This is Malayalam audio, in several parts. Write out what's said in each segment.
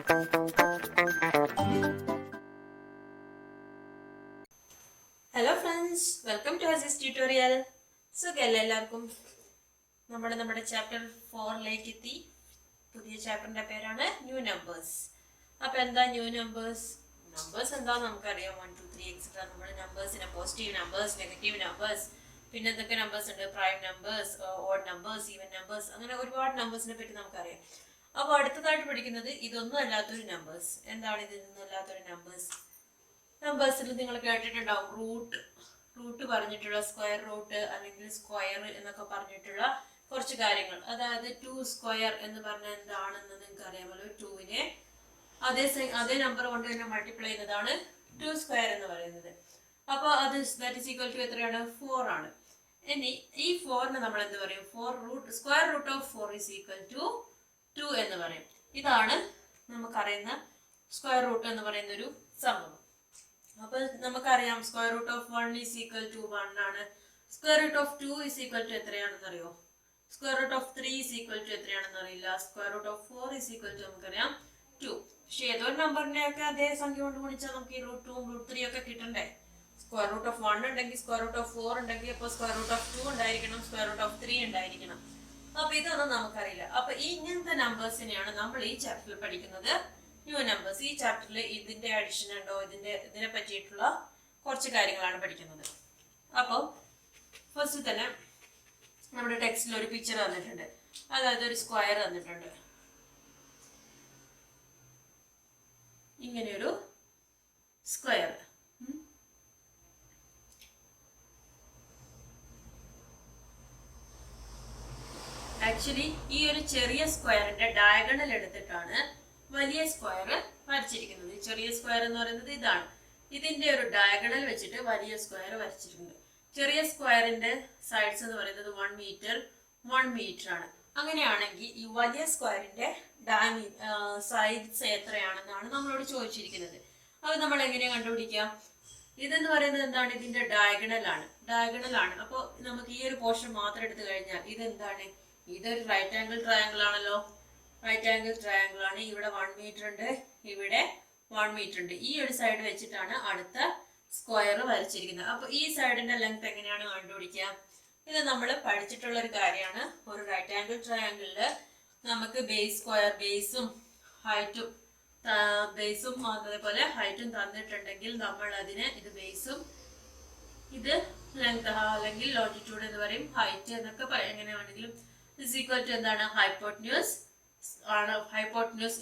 Hello friends, welcome to Azeez tutorial. സുഖല്ലേ എല്ലാവർക്കും? നമ്മുടെ ചാപ്റ്റർ 4ലേക്ക് എത്തി. പുതിയ ചാപ്റ്ററിന്റെ പേരാണ് ന്യൂ നമ്പേഴ്സ്. അപ്പൊ എന്താ ന്യൂ നമ്പേഴ്സ്? നമ്പേഴ്സ് എന്താന്ന് നമുക്കറിയാം. 1, 2, 3 എക്സെട്ര. നമ്മുടെ നമ്പേഴ്സിനെ പോസിറ്റീവ് നമ്പേഴ്സ്, നെഗറ്റീവ് നമ്പേഴ്സ്, പിന്നെ എന്തൊക്കെ നമ്പേഴ്സ് ഉണ്ട്? Prime numbers, odd numbers, even numbers, അങ്ങനെ ഒരുപാട് നമ്പേഴ്സിനെ പറ്റി നമുക്കറിയാം. അപ്പോൾ അടുത്തതായിട്ട് പഠിക്കുന്നത് ഇതൊന്നും അല്ലാത്തൊരു നമ്പേഴ്സ്. എന്താണ് ഇതൊന്നും അല്ലാത്തൊരു നമ്പേഴ്സ്? നമ്പേഴ്സിൽ നിങ്ങൾ കേട്ടിട്ടുണ്ടാവും റൂട്ട് പറഞ്ഞിട്ടുള്ള സ്ക്വയർ റൂട്ട് അല്ലെങ്കിൽ സ്ക്വയർ എന്നൊക്കെ പറഞ്ഞിട്ടുള്ള കുറച്ച് കാര്യങ്ങൾ. അതായത് 2 സ്ക്വയർ എന്ന് പറഞ്ഞാൽ എന്താണെന്ന് നിങ്ങൾക്ക് അറിയാമല്ലോ. 2വിനെ അതേ നമ്പർ കൊണ്ട് തന്നെ മൾട്ടിപ്ലൈ ചെയ്യുന്നതാണ് 2 സ്ക്വയർ എന്ന് പറയുന്നത്. അപ്പോൾ അത് ദാറ്റ് ഈസ് ഈക്വൽ ടു എത്രയാണ്? 4 ആണ്. ഇനി ഈ 4നെ നമ്മൾ എന്ത് പറയും? Square root of 4 is equal to 2 എന്ന് പറയും. ഇതാണ് നമുക്കറിയുന്ന സ്ക്വയർ റൂട്ട് എന്ന് പറയുന്ന ഒരു സംഭവം. അപ്പൊ നമുക്കറിയാം square root of 1 is equal to 1 ആണ്. Square root of 2 is equal to എത്രയാണെന്ന് അറിയോ? Square root of 3 is equal to എത്രയാണെന്ന് അറിയില്ല. Square root of 4 is equal to നമുക്കറിയാം 2. പക്ഷെ ഏതൊരു നമ്പറിന്റെ ഒക്കെ അതേ സംഖ്യ കൊണ്ട് ഗുണിച്ചാൽ നമുക്ക് ഈ റൂട്ട് 2 റൂട്ട് 3 ഒക്കെ കിട്ടണ്ടേ? സ്ക്വയർ റൂട്ട് ഓഫ് 1 ഉണ്ടെങ്കിൽ സ്ക്വയർ റൂട്ട് ഓഫ് 4 ഉണ്ടെങ്കിൽ അപ്പോൾ സ്ക്വയർ റൂട്ട് ഓഫ് 2 ഉണ്ടായിരിക്കണം, സ്ക്വയർ റൂട്ട് ഓഫ് 3 ഉണ്ടായിരിക്കണം. അപ്പൊ ഇതൊന്നും നമുക്കറിയില്ല. അപ്പൊ ഇങ്ങനത്തെ നമ്പേഴ്സിനെയാണ് നമ്മൾ ഈ ചാപ്റ്ററിൽ പഠിക്കുന്നത്, ന്യൂ നമ്പേഴ്സ്. ഈ ചാപ്റ്ററിൽ ഇതിന്റെ അഡിഷൻ ഉണ്ടോ, ഇതിനെ പറ്റിയിട്ടുള്ള കുറച്ച് കാര്യങ്ങളാണ് പഠിക്കുന്നത്. അപ്പോൾ ഫസ്റ്റ് തന്നെ നമ്മുടെ ടെക്സ്റ്റിൽ ഒരു പിക്ചർ തന്നിട്ടുണ്ട്. അതായത് ഒരു സ്ക്വയർ തന്നിട്ടുണ്ട്. ഇങ്ങനെയൊരു സ്ക്വയർ. ആക്ച്വലി ഈ ഒരു ചെറിയ സ്ക്വയറിന്റെ ഡയഗണൽ എടുത്തിട്ടാണ് വലിയ സ്ക്വയർ വരച്ചിരിക്കുന്നത്. ചെറിയ സ്ക്വയർ എന്ന് പറയുന്നത് ഇതാണ്. ഇതിന്റെ ഒരു ഡയഗണൽ വെച്ചിട്ട് വലിയ സ്ക്വയർ വരച്ചിട്ടുണ്ട്. ചെറിയ സ്ക്വയറിന്റെ സൈഡ്സ് എന്ന് പറയുന്നത് 1 മീറ്റർ 1 മീറ്റർ ആണ്. അങ്ങനെയാണെങ്കിൽ ഈ വലിയ സ്ക്വയറിന്റെ സൈഡ്സ് എത്രയാണെന്നാണ് നമ്മളോട് ചോദിച്ചിരിക്കുന്നത്. അത് നമ്മൾ എങ്ങനെയാ കണ്ടുപിടിക്കുക? ഇതെന്ന് പറയുന്നത് എന്താണ്? ഇതിന്റെ ഡയഗണൽ ആണ്. അപ്പോൾ നമുക്ക് ഈ ഒരു പോർഷൻ മാത്രം എടുത്തു കഴിഞ്ഞാൽ ഇതെന്താണ്? ഇതൊരു റൈറ്റ് ആംഗിൾ ട്രയാങ്കിൾ ആണല്ലോ. റൈറ്റ് ആംഗിൾ ട്രയാങ്കിൾ ആണ്. ഇവിടെ 1 മീറ്റർ ഉണ്ട്, ഇവിടെ 1 മീറ്റർ ഉണ്ട്. ഈ ഒരു സൈഡ് വെച്ചിട്ടാണ് അടുത്ത സ്ക്വയർ വരച്ചിരിക്കുന്നത്. അപ്പൊ ഈ സൈഡിന്റെ ലെങ്ത് എങ്ങനെയാണ് കണ്ടുപിടിക്കുക? ഇത് നമ്മൾ പഠിച്ചിട്ടുള്ള ഒരു കാര്യമാണ്. ഒരു റൈറ്റ് ആംഗിൾ ട്രയാങ്കിളില് നമുക്ക് ബേസും അതേപോലെ ഹൈറ്റും തന്നിട്ടുണ്ടെങ്കിൽ നമ്മൾ അതിനെ ഇത് ബേസും ഇത് ലെങ്ത് അല്ലെങ്കിൽ ലോഞ്ചിറ്റ്യൂഡ് എന്ന് പറയും, ഹൈറ്റ് എന്നൊക്കെ എങ്ങനെ വേണമെങ്കിലും ഇസ് ഈക്വൽ ടു എന്താണ്? ഹൈപ്പോട്ടന്യൂസ്.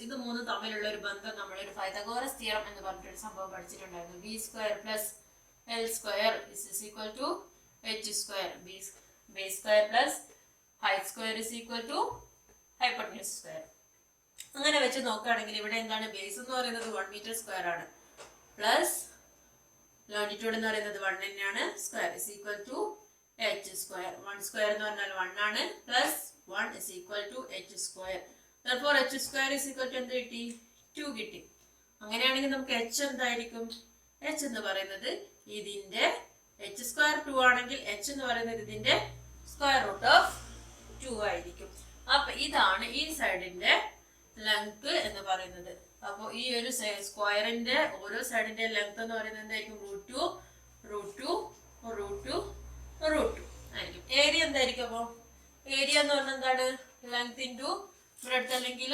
ഇത് മൂന്നും തമ്മിലുള്ള ഒരു ബന്ധം നമ്മളൊരു പൈതഗോറസ് തിയറം എന്ന് പറഞ്ഞിട്ടൊരു സംഭവം പഠിച്ചിട്ടുണ്ടായിരുന്നു. B square plus L square is equal to H square. Base square plus height square is equal to hypotenuse square. അങ്ങനെ വെച്ച് നോക്കുകയാണെങ്കിൽ ഇവിടെ എന്താണ്? ബേസ് എന്ന് പറയുന്നത് 1 മീറ്റർ സ്ക്വയർ ആണ്, പ്ലസ് ലോഞ്ചിറ്റ്യൂഡ് എന്ന് പറയുന്നത് 1 തന്നെയാണ്. Square is equal to H square. 1 square എന്ന് പറഞ്ഞാൽ 1 ആണ്, plus 1 is equal to H square. therefore h square is equal to എന്ത് കിട്ടി? 2 കിട്ടി. അങ്ങനെയാണെങ്കിൽ നമുക്ക് h എന്തായിരിക്കും? h എന്ന് പറയുന്നത് ഇതിന്റെ h സ്ക്വയർ 2 ആണെങ്കിൽ h എന്ന് പറയുന്നത് ഇതിന്റെ സ്ക്വയർ റൂട്ട് ഓഫ് 2 ആയിരിക്കും. അപ്പൊ ഇതാണ് ഈ സൈഡിന്റെ ലെങ്ത് എന്ന് പറയുന്നത്. അപ്പോൾ ഈ ഒരു സ്ക്വയറിന്റെ ഓരോ സൈഡിന്റെ ലെങ്ത് എന്ന് പറയുന്നത് എന്തായിരിക്കും? √2 ആയിരിക്കും. ഏരിയ എന്തായിരിക്കും? അപ്പോൾ ഏരിയ എന്ന് പറഞ്ഞാൽ എന്താണ്? ലെങ്ത് ഇൻറ്റു ബ്രെഡ്ത്ത് അല്ലെങ്കിൽ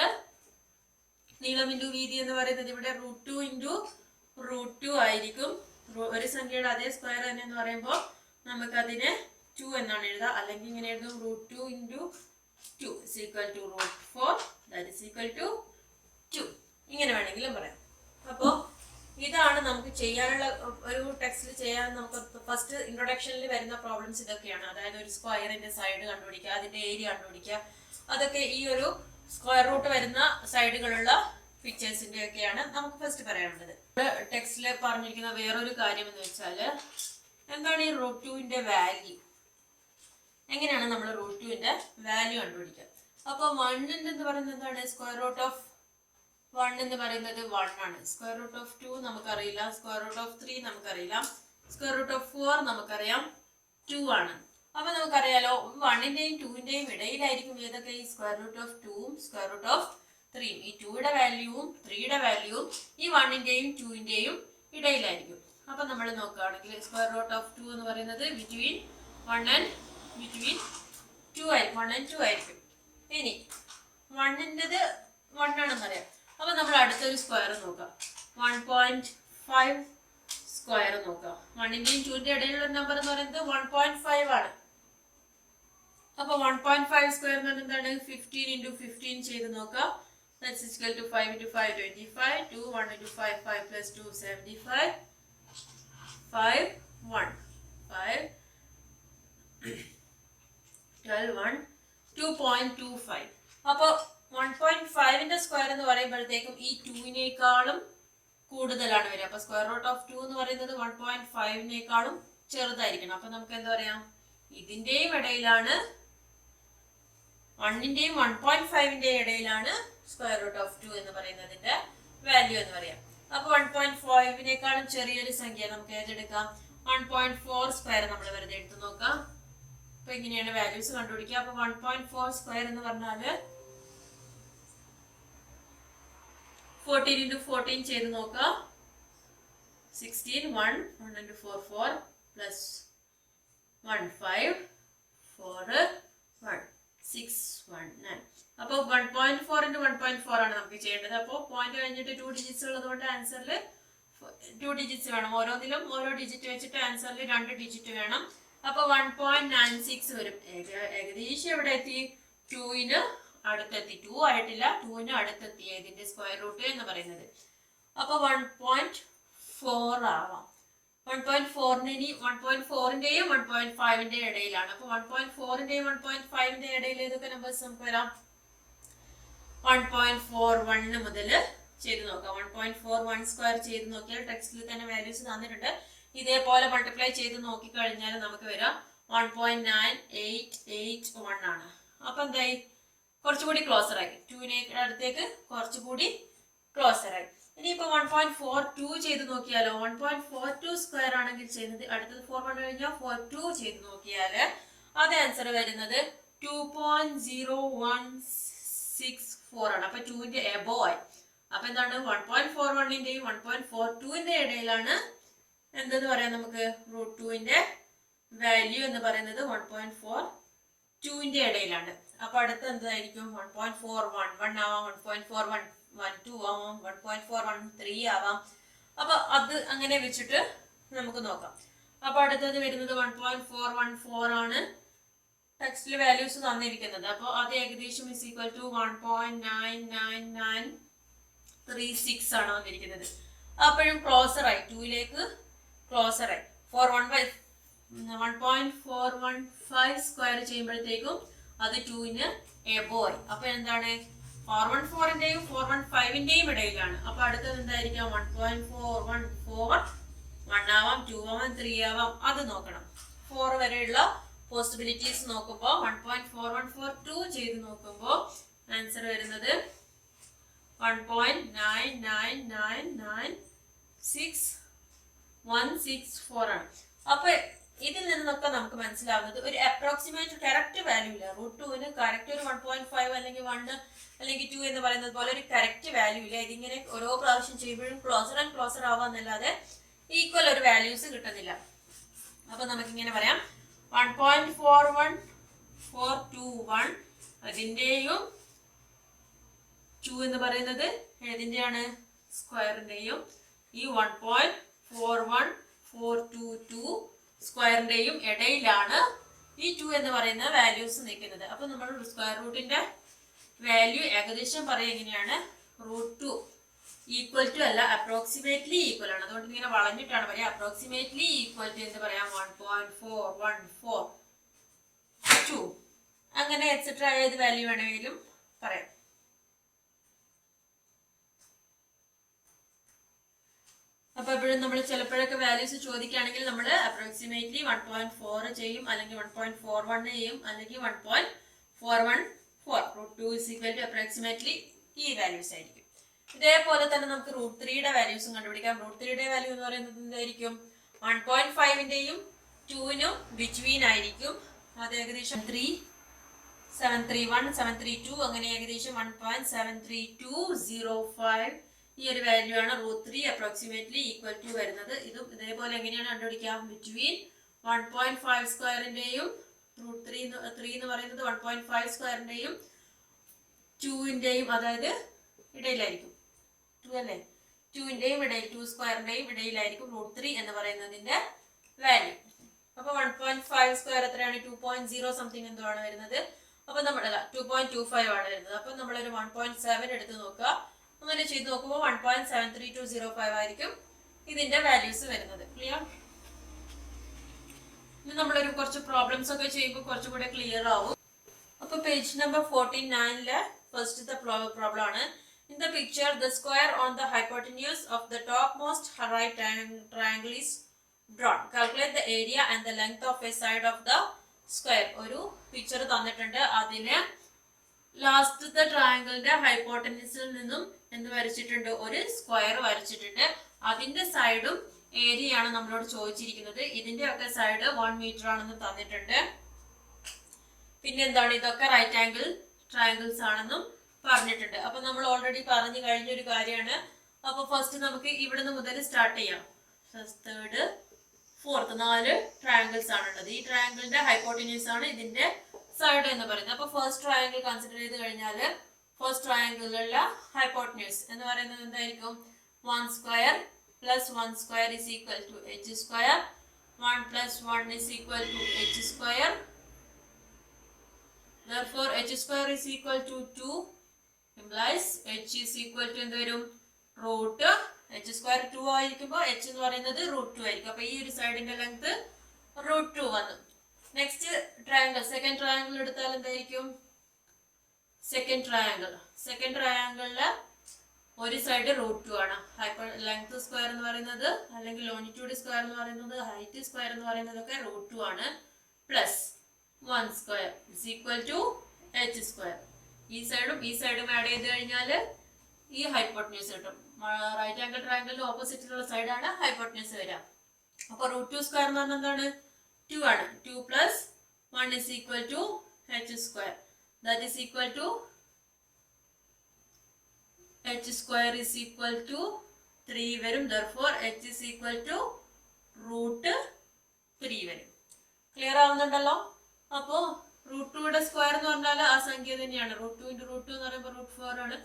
നീളം ഇൻറ്റു വീതി എന്ന് പറയുന്നത് ഇവിടെ √2 ആയിരിക്കും. ഒരു സംഖ്യയുടെ അതേ സ്ക്വയർ തന്നെ എന്ന് പറയുമ്പോൾ നമുക്ക് അതിനെ 2 എന്നാണ് എഴുതുക. അല്ലെങ്കിൽ ഇങ്ങനെ എഴുതും √2 × 2 is equal to √4 that is equal to 2. ഇങ്ങനെ വേണമെങ്കിലും പറയാം. അപ്പോൾ ഇതാണ് നമുക്ക് ചെയ്യാനുള്ള ഒരു ടെക്സ്റ്റിൽ ചെയ്യാൻ. നമുക്ക് ഫസ്റ്റ് ഇൻട്രൊഡക്ഷനിൽ വരുന്ന പ്രോബ്ലംസ് ഇതൊക്കെയാണ്. അതായത് ഒരു സ്ക്വയറിന്റെ സൈഡ് കണ്ടുപിടിക്കുക, അതിന്റെ ഏരിയ കണ്ടുപിടിക്കുക. അതൊക്കെ ഈ ഒരു സ്ക്വയർ റൂട്ട് വരുന്ന സൈഡുകളുള്ള പിക്ചേഴ്സിന്റെ ഒക്കെയാണ് നമുക്ക് ഫസ്റ്റ് പറയാനുള്ളത്. ടെക്സ്റ്റിൽ പറഞ്ഞിരിക്കുന്ന വേറൊരു കാര്യം എന്ന് വെച്ചാൽ എന്താണ് ഈ √2ന്റെ വാല്യൂ? എങ്ങനെയാണ് നമ്മൾ √2ന്റെ വാല്യൂ കണ്ടുപിടിക്കുക? അപ്പോൾ 1 എന്ന് പറയുന്നത് എന്താണ്? സ്ക്വയർ റൂട്ട് ഓഫ് 1 എന്ന് പറയുന്നത് 1 ആണ്. സ്ക്വയർ റൂട്ട് ഓഫ് 2 നമുക്കറിയില്ല, സ്ക്വയർ റൂട്ട് ഓഫ് 3 നമുക്കറിയില്ല, സ്ക്വയർ റൂട്ട് ഓഫ് 4 നമുക്കറിയാം 2 ആണ്. അപ്പൊ നമുക്കറിയാലോ 1ന്റെയും 2ന്റെയും ഇടയിലായിരിക്കും ഏതൊക്കെ? ഈ സ്ക്വയർ റൂട്ട് ഓഫ് 2ഉം സ്ക്വയർ റൂട്ട് ഓഫ് 3. ഈ 2യുടെ വാല്യൂവും 3യുടെ വാല്യൂവും ഈ 1ന്റെയും 2ന്റെയും ഇടയിലായിരിക്കും. അപ്പൊ നമ്മൾ നോക്കുകയാണെങ്കിൽ സ്ക്വയർ റൂട്ട് ഓഫ് 2 എന്ന് പറയുന്നത് ബിറ്റ്വീൻ 1 and 2 ആയിരിക്കും. 1 and 2 ആയിരിക്കും. ഇനി 1ന്റേത് 1 ആണെന്ന് അറിയാം. അപ്പൊ നമ്മൾ അടുത്തൊരു സ്ക്വയർ നോക്കാം. 1.5 സ്ക്വയർ നോക്കാം. 1ന്റെയും 2ന്റെയും ഇടയിലുള്ള നമ്പർ എന്ന് പറയുന്നത് 1.5 ആണ്. അപ്പൊ 1.5 സ്ക്വയർ എന്ന് പറഞ്ഞാൽ എന്താണ്? 15 into 15 ചെയ്ത് നോക്കാം. That's equal to 5 into 5 25, 2 1 into 5 5 plus 2 75, 5 1 5 12 1 2.25. അപ്പോൾ 1.5ന്റെ സ്ക്വയർ എന്ന് പറയുമ്പോഴത്തേക്കും ഈ 2നേക്കാളും കൂടുതലാണ് വരിക. അപ്പൊ സ്ക്വയർ റൂട്ട് ഓഫ് 2 എന്ന് പറയുന്നത് 1.5നേക്കാളും ചെറുതായിരിക്കണം. അപ്പൊ നമുക്ക് എന്താ പറയാം? ഇതിന്റെയും ഇടയിലാണ് 1ന്റെയും 1.5ന്റെയും ഇടയിലാണ് സ്ക്വയർ റൂട്ട് ഓഫ് 2 എന്ന് പറയുന്നതിന്റെ വാല്യൂ എന്ന് പറയാം. അപ്പൊ 1.5നേക്കാളും ചെറിയൊരു സംഖ്യ നമുക്ക് ഏതെടുക്കാം? 1.4 സ്ക്വയർ നമ്മൾ വെറുതെ എടുത്ത് നോക്കാം. അപ്പൊ ഇങ്ങനെയാണ് വാല്യൂസ് കണ്ടുപിടിക്കുക. അപ്പൊ 1.4 സ്ക്വയർ എന്ന് പറഞ്ഞാല് 14 into 14 ചെയ്ത് നോക്കാം. 16 1 1 into 4 4 plus 1 5 4 1 6 1 9. അപ്പോൾ 1.4 into 1.4 ആണ് നമുക്ക് ചെയ്യേണ്ടത്. അപ്പോൾ പോയിന്റ് കഴിഞ്ഞിട്ട് 2 ഡിജിറ്റ്സ് ഉള്ളത് കൊണ്ട് ആൻസറിൽ 2 ഡിജിറ്റ്സ് വേണം. ഓരോന്നിലും ഓരോ ഡിജിറ്റ് വെച്ചിട്ട് ആൻസറിൽ 2 ഡിജിറ്റ് വേണം. അപ്പൊ 1.96 വരും. ഏകദേശം എവിടെ എത്തി? 2ന് അടുത്തെത്തി. 2 ആയിട്ടില്ല, 2ന് അടുത്തെത്തി ഇതിന്റെ സ്ക്വയർ റൂട്ട് എന്ന് പറയുന്നത്. അപ്പൊ 1.4 ആവാം. 1.4ന്റെയും 1.5ന്റെയും ഇടയിലാണ്. അപ്പൊ 1.4ന്റെയും 1.5ന്റെയും ഇടയിൽ ഏതൊക്കെ നമ്പേഴ്സ് നമുക്ക് വരാം? 1.41 മുതൽ ചെയ്ത് നോക്കാം. 1.41 സ്ക്വയർ ചെയ്ത് നോക്കിയാൽ ടെക്സ്റ്റിൽ തന്നെ വാല്യൂസ് തന്നിട്ടുണ്ട്. ഇതേപോലെ മൾട്ടിപ്ലൈ ചെയ്ത് നോക്കിക്കഴിഞ്ഞാൽ നമുക്ക് വരാം 1.9881 ആണ്. അപ്പൊ എന്തായി? കുറച്ചുകൂടി ക്ലോസർ ആയി. 2നെ അടുത്തേക്ക് കുറച്ചുകൂടി ക്ലോസർ ആയി. ഇനിയിപ്പോ 1.42 ചെയ്ത് നോക്കിയാലോ? 1.42 സ്ക്വയർ ആണെങ്കിൽ ചെയ്യുന്നത് അടുത്തത് 41 കഴിഞ്ഞാൽ 42 ചെയ്ത് നോക്കിയാല് അത് ആൻസർ വരുന്നത് 2.0164 ആണ്. അപ്പൊ 2ന്റെ എബോ ആയി. അപ്പൊ എന്താണ്? 1.41ന്റെയും 1.42ന്റെ ഇടയിലാണ് എന്തെന്ന് പറയാം നമുക്ക്? റൂട്ട് 2ന്റെ വാല്യൂ എന്ന് പറയുന്നത് 1.42ന്റെ ഇടയിലാണ്. അപ്പൊ അടുത്ത എന്തായിരിക്കും? 1.41 1 ആവാം, 1.41 2 ആവാം, 1.413 ആവാം. അപ്പൊ അത് അങ്ങനെ വെച്ചിട്ട് നമുക്ക് നോക്കാം. അപ്പൊ അടുത്തത് വരുന്നത് 1.414 ആണ് ടെക്സ്റ്റിൽ വാല്യൂസ് തന്നിരിക്കുന്നത്. അപ്പൊ അത് ഏകദേശം ഇസ് ഈക്വൽ ടു 1.99936 ആണ് വന്നിരിക്കുന്നത്. അപ്പോഴും ക്ലോസർ ആയി, 2ലേക്ക് ക്ലോസർ ആയി. 1.415 സ്ക്വയർ ചെയ്യുമ്പോഴത്തേക്കും അത് 2ന് എബോ ആയി. അപ്പൊ എന്താണ്? 414ന്റെയും 415ന്റെയും ഇടയിലാണ്. അപ്പൊ അടുത്തത് എന്തായിരിക്കാം? 1.414 1 ആവാം, 2 ആവാം, 3 ആവാം. അത് നോക്കണം. 4 വരെയുള്ള പോസിബിലിറ്റീസ് നോക്കുമ്പോൾ 1.4142 ചെയ്ത് നോക്കുമ്പോൾ ആൻസർ വരുന്നത് 1.9996164 ആണ്. അപ്പൊ ഇതിൽ നിന്നൊക്കെ നമുക്ക് മനസ്സിലാവുന്നത് ഒരു അപ്രോക്സിമേറ്റ് കറക്റ്റ് വാല്യൂ ഇല്ല. റൂട്ട് 2ന് കറക്റ്റ് ഒരു 1.5 അല്ലെങ്കിൽ 1 അല്ലെങ്കിൽ 2 എന്ന് പറയുന്നത് പോലെ ഒരു കറക്റ്റ് വാല്യൂ ഇല്ല. ഇതിങ്ങനെ ഓരോ പ്രാവശ്യം ചെയ്യുമ്പോഴും ക്ലോസർ ആൻഡ് ക്ലോസർ ആവാന്നല്ലാതെ ഈക്വൽ ഒരു വാല്യൂസ് കിട്ടുന്നില്ല. അപ്പൊ നമുക്കിങ്ങനെ പറയാം 1.41421 അതിന്റെയും 2 എന്ന് പറയുന്നത് ഏതിന്റെയാണ്? സ്ക്വയറിന്റെയും ഈ 1.41422 സ്ക്വയറിന്റെയും ഇടയിലാണ് ഈ 2 എന്ന് പറയുന്ന വാല്യൂസ് നിൽക്കുന്നത്. അപ്പൊ നമ്മൾ സ്ക്വയർ റൂട്ടിന്റെ വാല്യൂ ഏകദേശം പറയുക എങ്ങനെയാണ്? റൂട്ട് 2 ഈക്വൽ ടു അല്ല, അപ്രോക്സിമേറ്റ്ലി ഈക്വൽ ആണ്. അതുകൊണ്ട് ഇങ്ങനെ വളഞ്ഞിട്ടാണ് പറയാം. അപ്രോക്സിമേറ്റ്ലി ഈക്വൽ ടു എന്ന് പറയാം 1.414 അങ്ങനെ എക്സെട്ര ഏത് വാല്യൂ വേണമെങ്കിലും പറയാം. അപ്പൊ എപ്പോഴും നമ്മൾ ചിലപ്പോഴൊക്കെ വാല്യൂസ് ചോദിക്കുകയാണെങ്കിൽ നമ്മൾ അപ്രോക്സിമേറ്റ്ലി 1.4 ചെയ്യും, അല്ലെങ്കിൽ 1.41 ചെയ്യും, അല്ലെങ്കിൽ 1.414. Root 2 is equal to approximately ഈ വാല്യൂസ് ആയിരിക്കും. ഇതേപോലെ തന്നെ നമുക്ക് റൂട്ട് 3യുടെ വാല്യൂസും കണ്ടുപിടിക്കാം. റൂട്ട് 3യുടെ വാല്യൂ എന്ന് പറയുന്നത് എന്തായിരിക്കും? 1.5ന്റെയും 2നും ബിറ്റ്വീൻ ആയിരിക്കും. അത് ഏകദേശം 3 731, 732 അങ്ങനെ ഏകദേശം 1.73205 ഈ ഒരു വാല്യൂ ആണ് √3 അപ്രോക്സിമേറ്റ്ലി ഈക്വൽ ടു വരുന്നത്. ഇതും ഇതേപോലെ എങ്ങനെയാണ് കണ്ടുപിടിക്കുക? ബിറ്റ്വീൻ 1.5 സ്ക്വയറിന്റെയും √3 എന്ന് പറയുന്നത് 1.5 സ്ക്വയറിന്റെയും 2ന്റെയും അതായത് ഇടയിലായിരിക്കും. 2 അല്ലേ? 2ന്റെയും ഇടയിൽ 2 സ്ക്വയറിന്റെയും ഇടയിലായിരിക്കും √3 എന്ന് പറയുന്നതിന്റെ വാല്യൂ. അപ്പൊ 1.5 സ്ക്വയർ എത്രയാണ്? 2.0 സംതിങ് എന്തോ ആണ് വരുന്നത്. അപ്പൊ നമ്മൾ 2.25 ആണ് വരുന്നത്. അപ്പൊ നമ്മളൊരു 1.7 എടുത്ത് നോക്കുക. അങ്ങനെ ചെയ്ത് നോക്കുമ്പോൾ 1.73205 ആയിരിക്കും ഇതിന്റെ വാല്യൂസ് വരുന്നത്. ക്ലിയർ? ഇനി നമ്മളൊരു കുറച്ച് പ്രോബ്ലംസ് ഒക്കെ ചെയ്യുമ്പോൾ കുറച്ചുകൂടെ ക്ലിയർ ആവും. അപ്പൊ പേജ് നമ്പർ 49 ഫസ്റ്റത്തെ പ്രോബ്ലം ആണ്. In the picture, the square on the hypotenuse of the topmost right triangle is drawn. Calculate the area and the length of a side of the square. ഒരു പിക്ചർ തന്നിട്ടുണ്ട്. അതിന് ലാസ്റ്റത്തെ ട്രയാങ്കിളിന്റെ ഹൈപ്പോട്ടനസിൽ നിന്നും എന്ത് വരച്ചിട്ടുണ്ട്? ഒരു സ്ക്വയർ വരച്ചിട്ടുണ്ട്. അതിന്റെ സൈഡും ഏരിയയാണ് നമ്മളോട് ചോദിച്ചിരിക്കുന്നത്. ഇതിന്റെ ഒക്കെ സൈഡ് 1 മീറ്റർ ആണെന്ന് തന്നിട്ടുണ്ട്. പിന്നെ എന്താണ്? ഇതൊക്കെ റൈറ്റ് ആംഗിൾ ട്രയാങ്കിൾസ് ആണെന്നും പറഞ്ഞിട്ടുണ്ട്. അപ്പൊ നമ്മൾ ഓൾറെഡി പറഞ്ഞു കഴിഞ്ഞൊരു കാര്യമാണ്. അപ്പൊ ഫസ്റ്റ് നമുക്ക് ഇവിടുന്ന് മുതൽ സ്റ്റാർട്ട് ചെയ്യാം. ഫസ്റ്റ്, തേർഡ്, ഫോർത്ത് 4 ട്രയാങ്കിൾസ് ആണുള്ളത്. ഈ ട്രയാങ്കിളിന്റെ ഹൈപ്പോട്ടന്യൂസ് ആണ് ഇതിന്റെ സൈഡ് എന്ന് പറയുന്നത്. അപ്പൊ ഫസ്റ്റ് ട്രയാങ്കിൾ കൺസിഡർ ചെയ്ത് കഴിഞ്ഞാൽ ഫസ്റ്റ് ട്രയാങ്കിളിലുള്ള ഹൈപ്പോട്ടന്യൂസ് എന്ന് പറയുന്നത് എന്തായിരിക്കും? 1 square plus 1 square is equal to h square. 1 plus 1 is equal to h square. Therefore h square is equal to 2 implies h is equal to എന്ത് വരും? റൂട്ട് h സ്ക്വയർ 2 ആയിരിക്കുമ്പോൾ h എന്ന് പറയുന്നത് √2 ആയിരിക്കും. അപ്പൊ ഈ ഒരു സൈഡിന്റെ ലെങ്ത് √2 വന്നു. നെക്സ്റ്റ് ട്രയാങ്കിൾ, സെക്കൻഡ് ട്രയാങ്കിൾ എടുത്താൽ എന്തായിരിക്കും? സെക്കൻഡ് ട്രയാങ്കിളില് ഒരു സൈഡ് √2 ആണ്. ഹൈപ്പർ ലെങ്ത് സ്ക്വയർ എന്ന് പറയുന്നത് അല്ലെങ്കിൽ ലോണിറ്റ്യൂഡ് സ്ക്വയർ എന്ന് പറയുന്നത് ഹൈറ്റ് സ്ക്വയർ എന്ന് പറയുന്നതൊക്കെ √2 ആണ്. Plus 1 square is equal to h square. ഈ സൈഡും ആഡ് ചെയ്ത് കഴിഞ്ഞാൽ ഈ ഹൈപ്പോട്ടന്യൂസ് കിട്ടും. റൈറ്റ് ആംഗിൾ ട്രയാങ്കിളിന്റെ ഓപ്പോസിറ്റിലുള്ള സൈഡാണ് ഹൈപ്പോട്ടന്യൂസ് വരിക. അപ്പൊ √2 സ്ക്വയർ എന്ന് പറഞ്ഞാൽ എന്താണ്? 2 ആണ്. 2 plus 1 is equal to h square. That is equal to h square is equal to 3 വരും. therefore h is equal to √3 വരും. ക്ലിയർ ആവുന്നുണ്ടല്ലോ? അപ്പോ √2യുടെ സ്ക്വയർ എന്ന് പറഞ്ഞാൽ ആ സംഖ്യ തന്നെയാണ്. √2 × √2 എന്ന് പറയുമ്പോൾ √4 ആണ്.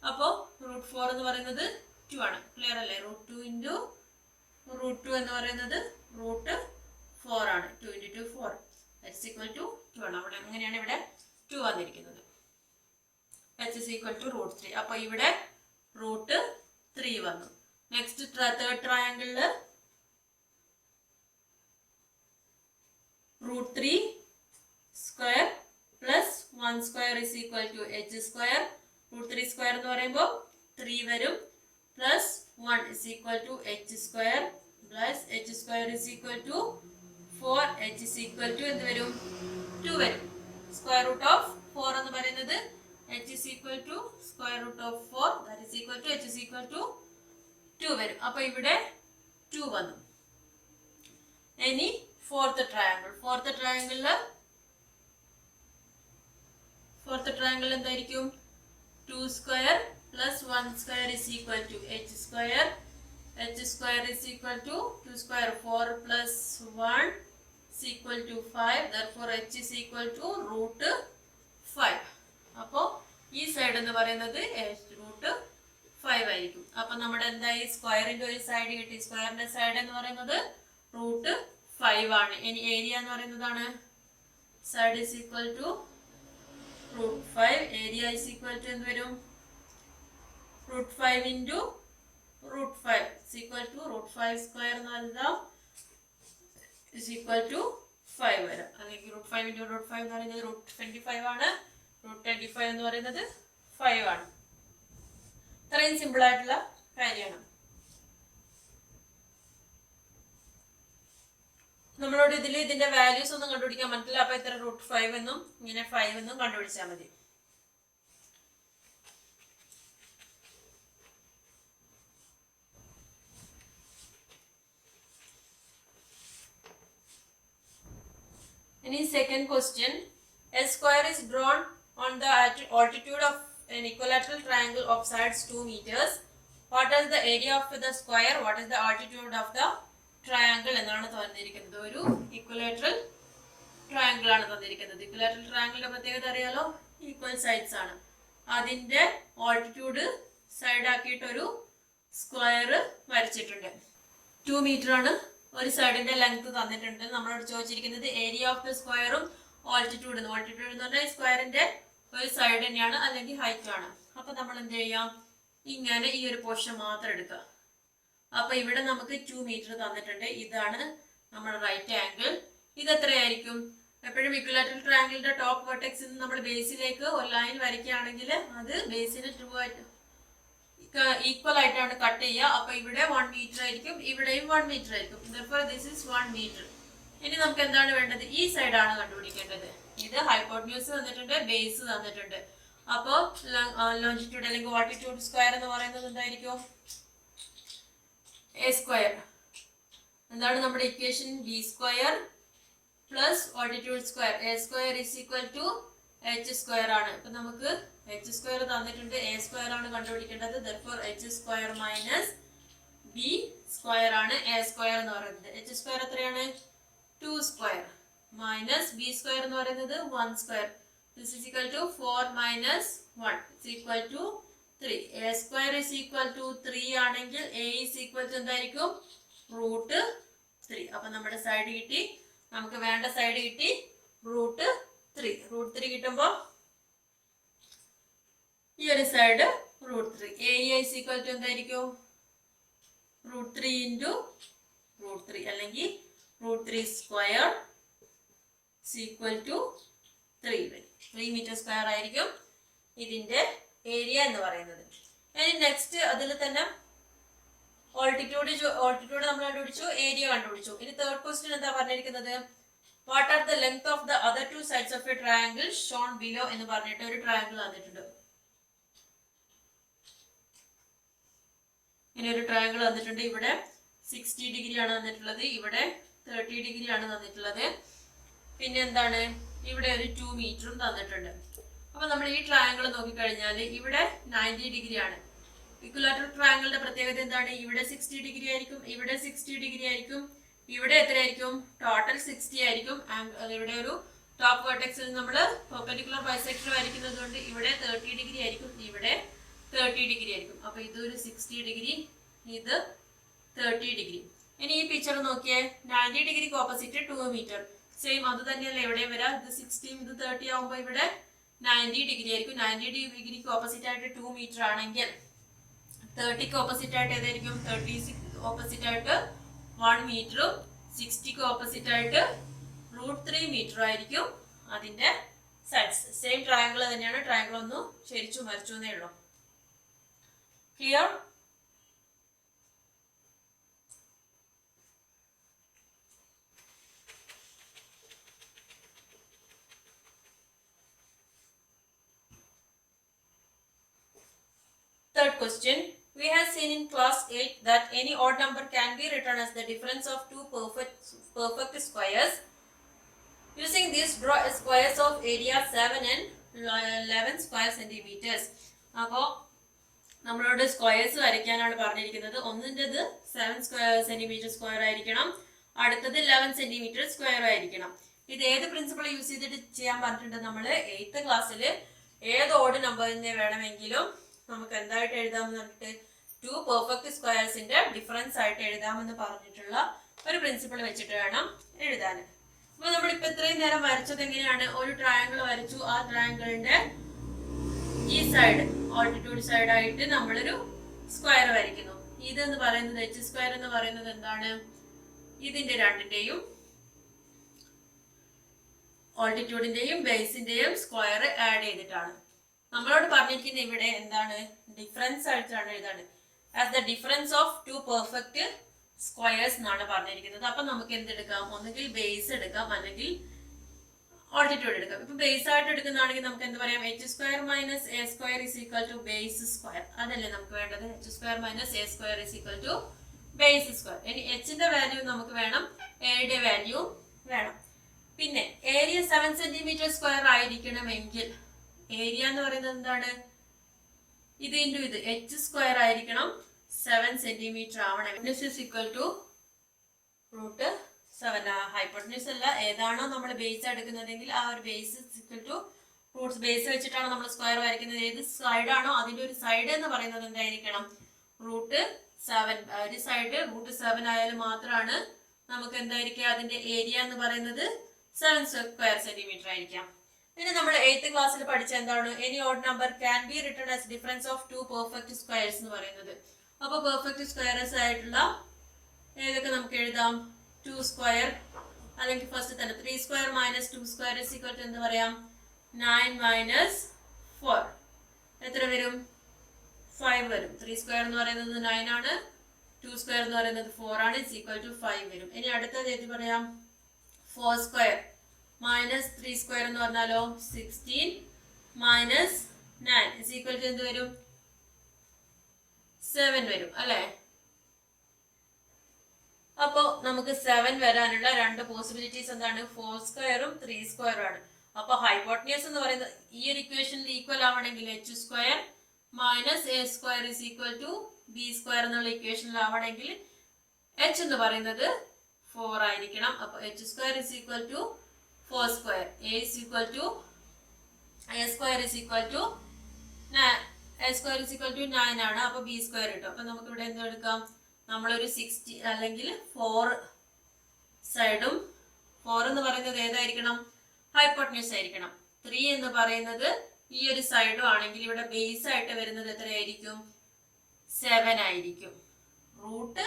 അപ്പോ √4 എന്ന് പറയുന്നത് 2 ആണ്. ക്ലിയർ അല്ലേ? √2 × √2 എന്ന് പറയുന്നത് √4 ആണ്. 2 × 2 4 h ഈക്വൽ ടു 2 ആണ്. അവിടെ അങ്ങനെയാണ് ഇവിടെ 2 വന്നിരിക്കുന്നത്. h is equal to √3. അപ്പൊ ഇവിടെ √3 വന്നു. നെക്സ്റ്റ് തേർഡ് ട്രയാങ്കിളില് √3 square plus 1 square is equal to h square. √3 square എന്ന് പറയുമ്പോൾ 3 വരും. Plus 1 is equal to h square plus h square is equal to 4. h is equal to എന്ത് വരും? 2 വരും. സ്ക്വയർ റൂട്ട് ഓഫ് 4 എന്ന് പറയുന്നത് h is equal to square root of 4, that is equal to h is equal to 2 വരും. അപ്പൊ ഇവിടെ 2 വന്നു. ഇനി ഫോർത്ത് ട്രയാങ്കിൾ എന്തായിരിക്കും? 2 square plus 1 square is equal to h square. h square is equal to 2 square 4 plus 1 is equal to 5. therefore h is equal to √5. അപ്പോ ഈ സൈഡ് എന്ന് പറയുന്നത് √5 ആയിരിക്കും. അപ്പൊ നമ്മുടെ എന്തായി? സ്ക്വയറിന്റെ ഒരു സൈഡ് കിട്ടി. സ്ക്വയറിന്റെ സൈഡ് എന്ന് പറയുന്നത് √5 ആണ്. ഇനി ഏരിയ എന്ന് പറയുന്നതാണ് side is equal to √5. Area is equal to എന്ത് വരും? √5 × √5 is equal to √5 സ്ക്വയർ എന്ന് എഴുതാം. is equal to 5 വരാം. അല്ലെങ്കിൽ √5 × √5 എന്ന് പറയുന്നത് √25 ആണ്. √25 എന്ന് പറയുന്നത് 5 ആണ്. ഇത്രയും സിമ്പിൾ ആയിട്ടുള്ള കാര്യമാണ്. നമ്മളോട് ഇതിന്റെ വാല്യൂസ് ഒന്നും കണ്ടുപിടിക്കാൻ പറ്റില്ല. അപ്പൊ ഇത്ര √5 എന്നും ഇങ്ങനെ 5 എന്നും കണ്ടുപിടിച്ചാൽ മതി. ഇനി second question. A square is drawn on the altitude of an equilateral triangle of sides 2 meters. What is the area of the square? What is the altitude of the triangle? എന്നാണ് തന്നിരിക്കുന്നത്. ഒരു ഇക്വലാറ്ററൽ ട്രയാങ്കിൾ ആണ് തന്നിരിക്കുന്നത്. ഇക്വലാറ്ററൽ ട്രയാങ്കിളിന്റെ പ്രത്യേകത അറിയാലോ, ഈക്വൽ സൈഡ്സ് ആണ്. അതിന്റെ ഓൾട്ടിറ്റ്യൂഡ് സൈഡ് ആക്കിയിട്ട് ഒരു സ്ക്വയർ വരച്ചിട്ടുണ്ട്. 2 മീറ്റർ ആണ് ഒരു സൈഡിന്റെ ലെങ്ത് തന്നിട്ടുണ്ട്. നമ്മളോട് ചോദിച്ചിരിക്കുന്നത് ഏരിയ ഓഫ് ദ സ്ക്വയറും ഓൾട്ടിറ്റ്യൂഡ് എന്ന് പറഞ്ഞാൽ സ്ക്വയറിന്റെ ഒരു സൈഡ് തന്നെയാണ്, അല്ലെങ്കിൽ ഹൈറ്റ് ആണ്. അപ്പൊ നമ്മൾ എന്ത് ചെയ്യാം, ഇങ്ങനെ ഈ ഒരു പോർഷൻ മാത്രം എടുക്കുക. അപ്പൊ ഇവിടെ നമുക്ക് 2 മീറ്റർ തന്നിട്ടുണ്ട്. ഇതാണ് നമ്മുടെ റൈറ്റ് ആംഗിൾ. ഇത് എത്രയായിരിക്കും? എപ്പോഴും ഇക്വലാറ്ററൽ ട്രയാങ്കിളിന്റെ ടോപ്പ് വെർട്ടെക്സിൽ നിന്ന് നമ്മൾ ബേസിലേക്ക് ഒരു ലൈൻ വരയ്ക്കുകയാണെങ്കിൽ അത് ബേസിന് ഈക്വൽ ആയിട്ടാണ് കട്ട് ചെയ്യുക. അപ്പൊ ഇവിടെ 1 മീറ്റർ ആയിരിക്കും, ഇവിടെയും 1 മീറ്റർ ആയിരിക്കും. Therefore this is 1 metre. ഇനി നമുക്ക് എന്താണ് വേണ്ടത്? ഈ സൈഡാണ് കണ്ടുപിടിക്കേണ്ടത്. ഇത് ഹൈപ്പോട്ടന്യൂസ് തന്നിട്ടുണ്ട്, ബേസ് തന്നിട്ടുണ്ട്. അപ്പോ ലോഞ്ചിറ്റ്യൂഡ് അല്ലെങ്കിൽ ഓൾട്ടിറ്റ്യൂഡ് സ്ക്വയർ എന്ന് പറയുന്നത് എന്തായിരിക്കും? A square. എന്താണ് നമ്മുടെ equation? B square plus altitude square. A square is equal to H square ആണ്. ഇപ്പൊ നമുക്ക് എച്ച് സ്ക്വയർ തന്നിട്ടുണ്ട്, എ സ്ക്വയർ ആണ് കണ്ടുപിടിക്കേണ്ടത്. Therefore H square minus B square ആണ് എ സ്ക്വയർ എന്ന് പറയുന്നത്. എച്ച് സ്ക്വയർ എത്രയാണ്? 2 സ്ക്വയർ മൈനസ് ബി സ്ക്വയർ എന്ന് പറയുന്നത് 1 square. This is equal to 4 minus 1 is equal to 3. A square is equal to 3 ആണെങ്കിൽ A is equal to എന്തായിരിക്കും? √3. അപ്പൊ നമ്മുടെ സൈഡ് കിട്ടി, നമുക്ക് വേണ്ട സൈഡ് കിട്ടി √3. √3 കിട്ടുമ്പോ ഈ ഒരു side √3. Area is equal to എന്തായിരിക്കും? √3 into √3 അല്ലെങ്കിൽ √3 square is equal to 3 metre square ആയിരിക്കും ഇതിന്റെ ഏരിയ എന്ന് പറയുന്നത്. ഇനി നെക്സ്റ്റ് അതിൽ തന്നെ ഓൾട്ടിറ്റ്യൂഡ് നമ്മൾ കണ്ടുപിടിച്ചു, ഏരിയ കണ്ടുപിടിച്ചു. ഇനി തേർഡ് ക്വസ്റ്റ്യൻ എന്താ പറഞ്ഞിരിക്കുന്നത്? What are the length of the other 2 sides of A triangle Sean below എന്ന് പറഞ്ഞിട്ട് ഒരു ട്രയാങ്കിൾ തന്നിട്ടുണ്ട്. ഇനി ഒരു ട്രയാങ്കിൾ തന്നിട്ടുണ്ട്. ഇവിടെ 60 ഡിഗ്രി ആണ് തന്നിട്ടുള്ളത്, ഇവിടെ 30 ഡിഗ്രി ആണ് തന്നിട്ടുള്ളത്. പിന്നെ എന്താണ്, ഇവിടെ ഒരു 2 മീറ്ററും തന്നിട്ടുണ്ട്. അപ്പൊ നമ്മൾ ഈ ട്രയാങ്കിൾ നോക്കിക്കഴിഞ്ഞാൽ ഇവിടെ 90 ഡിഗ്രി ആണ്. ഇക്വലാറ്ററൽ ട്രയാങ്കിളിന്റെ പ്രത്യേകത എന്താണ്? ഇവിടെ 60 ഡിഗ്രി ആയിരിക്കും, ഇവിടെ 60 ഡിഗ്രി ആയിരിക്കും, ഇവിടെ എത്രയായിരിക്കും? ടോട്ടൽ 60 ആയിരിക്കും. ഇവിടെ ഒരു ടോപ്പ് വെർട്ടെക്സിൽ നമ്മൾ പെർപെൻഡിക്കുലർ ബൈസെക്ടർ വരയ്ക്കുന്നത് കൊണ്ട് ഇവിടെ 30 ഡിഗ്രി ആയിരിക്കും, ഇവിടെ 30 ഡിഗ്രി ആയിരിക്കും. അപ്പൊ ഇതൊരു 60 ഡിഗ്രി, ഇത് 30 ഡിഗ്രി. ഇനി ഈ പിക്ചർ നോക്കിയേ, 90 ഡിഗ്രിക്ക് ഓപ്പോസിറ്റ് 2 മീറ്റർ. സെയിം അത് തന്നെയല്ലേ എവിടെയും വരാം. ഇത് 60 ഇത് 30 ആവുമ്പോൾ ഇവിടെ 90 ഡിഗ്രി ആയിരിക്കും. 90 ഡിഗ്രിക്ക് ഓപ്പോസിറ്റ് ആയിട്ട് 2 മീറ്റർ ആണെങ്കിൽ 30ക്ക് ഓപ്പോസിറ്റ് ആയിട്ട് ഏതായിരിക്കും? 30 ഓപ്പോസിറ്റ് ആയിട്ട് 1 മീറ്ററും 60ക്ക് ഓപ്പോസിറ്റ് ആയിട്ട് √3 മീറ്റർ ആയിരിക്കും അതിന്റെ സൈഡ്സ്. സെയിം ട്രയാങ്കിൾ തന്നെയാണ്, ട്രയാങ്കിൾ ഒന്നും ശരിച്ചു മരിച്ചു എന്നേ ഉള്ളൂ. Clear? Third question. We have seen in class 8 that any odd number can be written as the difference of two perfect squares. Using this, draw squares of area 7 and 11 square centimeters. അപ്പോൾ നമ്മളോട് സ്ക്വയേഴ്സ് വരയ്ക്കാനാണ് പറഞ്ഞിരിക്കുന്നത്. ഒന്നിൻ്റെത് 7 സെന്റിമീറ്റർ സ്ക്വയർ ആയിരിക്കണം, അടുത്തത് 11 സെന്റിമീറ്റർ സ്ക്വയർ ആയിരിക്കണം. ഇത് ഏത് പ്രിൻസിപ്പിൾ യൂസ് ചെയ്തിട്ട് ചെയ്യാൻ പറഞ്ഞിട്ടുണ്ട്? നമ്മൾ 8th ക്ലാസ്സിൽ ഏത് ഓഡ് നമ്പറിനെ വേണമെങ്കിലും നമുക്ക് എന്തായിട്ട് എഴുതാമെന്ന് പറഞ്ഞിട്ട് 2 പെർഫെക്റ്റ് സ്ക്വയേഴ്സിന്റെ ഡിഫറൻസ് ആയിട്ട് എഴുതാമെന്ന് പറഞ്ഞിട്ടുള്ള ഒരു പ്രിൻസിപ്പിൾ വെച്ചിട്ട് വേണം എഴുതാൻ. അപ്പൊ നമ്മളിപ്പോ ഇത്രയും നേരം വരച്ചത് എങ്ങനെയാണ്? ഒരു ട്രയാങ്കിൾ വരച്ചു, ആ ട്രയാങ്കിളിന്റെ ഈ സൈഡ് ഓൾട്ടിറ്റ്യൂഡ് സൈഡ് ആയിട്ട് നമ്മളൊരു സ്ക്വയർ വരയ്ക്കുന്നു. ഇതെന്ന് പറയുന്നത് എച്ച് സ്ക്വയർ എന്ന് പറയുന്നത് എന്താണ്? ഇതിന്റെ രണ്ടിന്റെയും ഓൾട്ടിറ്റ്യൂഡിന്റെയും ബേസിന്റെയും സ്ക്വയർ ആഡ് ചെയ്തിട്ടാണ്. നമ്മളോട് പറഞ്ഞിരിക്കുന്ന ഇവിടെ എന്താണ്? ഡിഫറൻസ് ആയിട്ടാണ് എഴുതാണ്. As the difference of 2 perfect squares എന്നാണ് പറഞ്ഞിരിക്കുന്നത്. അപ്പൊ നമുക്ക് എന്തെടുക്കാം? ഒന്നുകിൽ ബേസ് എടുക്കാം, അല്ലെങ്കിൽ ഓൾട്ടിറ്റ്യൂഡ് എടുക്കാം. ഇപ്പൊ ബേസ് ആയിട്ട് എടുക്കുന്നതാണെങ്കിൽ നമുക്ക് എന്ത് പറയാം? H square minus A square is equal to base square. അതല്ലേ നമുക്ക് വേണ്ടത്? H square minus A square is equal to base square. ഇനി എച്ചിന്റെ വാല്യൂ നമുക്ക് വേണം, എയുടെ വാല്യൂ വേണം. പിന്നെ ഏരിയ 7 സെന്റിമീറ്റർ സ്ക്വയർ ആയിരിക്കണമെങ്കിൽ ഏരിയ എന്ന് പറയുന്നത് എന്താണ്? ഇത് ഇൻറ്റു ഇത് h സ്ക്വയർ ആയിരിക്കണം 7 സെന്റിമീറ്റർ ആവണം. Equal to root 7. ഹൈപ്പോട്ടന്യൂസ് അല്ല, ഏതാണോ നമ്മൾ ബേസ് എടുക്കുന്നതെങ്കിൽ ആ ഒരു base equal to roots base വെച്ചിട്ടാണ് നമ്മൾ സ്ക്വയർ വരയ്ക്കുന്നത്. ഏത് സൈഡാണോ അതിന്റെ ഒരു സൈഡ് എന്ന് പറയുന്നത് എന്തായിരിക്കണം? റൂട്ട് 7. ഒരു സൈഡ് റൂട്ട് 7 ആയാലും മാത്രമാണ് നമുക്ക് എന്തായിരിക്കുക അതിന്റെ ഏരിയ എന്ന് പറയുന്നത് 7 സ്ക്വയർ സെന്റിമീറ്റർ ആയിരിക്കാം. പിന്നെ നമ്മൾ 8th ക്ലാസ്സിൽ പഠിച്ച എന്താണ്? Any odd number can be written as difference of 2 perfect squares എന്ന് പറയുന്നത്. അപ്പൊ പെർഫെക്റ്റ് സ്ക്വയർസ് ആയിട്ടുള്ള ഏതൊക്കെ നമുക്ക് എഴുതാം? 2 സ്ക്വയർ, അല്ലെങ്കിൽ ഫസ്റ്റ് തന്നെ 3 square minus 2 square is equal to എന്ത് പറയാം? 9 മൈനസ് 4 എത്ര വരും? 5 വരും. 3 സ്ക്വയർ എന്ന് പറയുന്നത് 9 ആണ്, 2 സ്ക്വയർ എന്ന് പറയുന്നത് 4 ആണ്, ഇസ് ഈക്വൽ ടു 5 വരും. ഇനി അടുത്തത് ഏത് പറയാം? 4 സ്ക്വയർ മൈനസ് 3 സ്ക്വയർ എന്ന് പറഞ്ഞാലോ 16 മൈനസ് 9 ഇസ് ഈക്വൽ ടു എന്ത് വരും? 7 വരും അല്ലേ? അപ്പോ നമുക്ക് 7 വരാനുള്ള രണ്ട് പോസിബിലിറ്റീസ് എന്താണ്? 4 സ്ക്വയറും 3 സ്ക്വയറും ആണ്. അപ്പൊ ഹൈപ്പോട്ടന്യൂസ് എന്ന് പറയുന്നത് ഈ ഒരു ഇക്വേഷനിൽ ഈക്വൽ ആവണമെങ്കിൽ h square minus A square is equal to B square എന്നുള്ള ഇക്വേഷനിൽ ആവണമെങ്കിൽ h എന്ന് പറയുന്നത് 4 ആയിരിക്കണം. അപ്പൊ h square is equal to 4 square, a is equal to a square is equal to a square is equal to 9 ആണ്. അപ്പൊ ബി സ്ക്വയർ കിട്ടും. അപ്പൊ നമുക്ക് ഇവിടെ എന്ത് എടുക്കാം? നമ്മളൊരു 60 അല്ലെങ്കിൽ 4 സൈഡും 4 എന്ന് പറയുന്നത് ഏതായിരിക്കണം? ഹൈപ്പോട്ടന്യൂസ് ആയിരിക്കണം. 3 എന്ന് പറയുന്നത് ഈ ഒരു സൈഡും ആണെങ്കിൽ ഇവിടെ ബേസ് ആയിട്ട് വരുന്നത് എത്രയായിരിക്കും? 7 ആയിരിക്കും. റൂട്ട്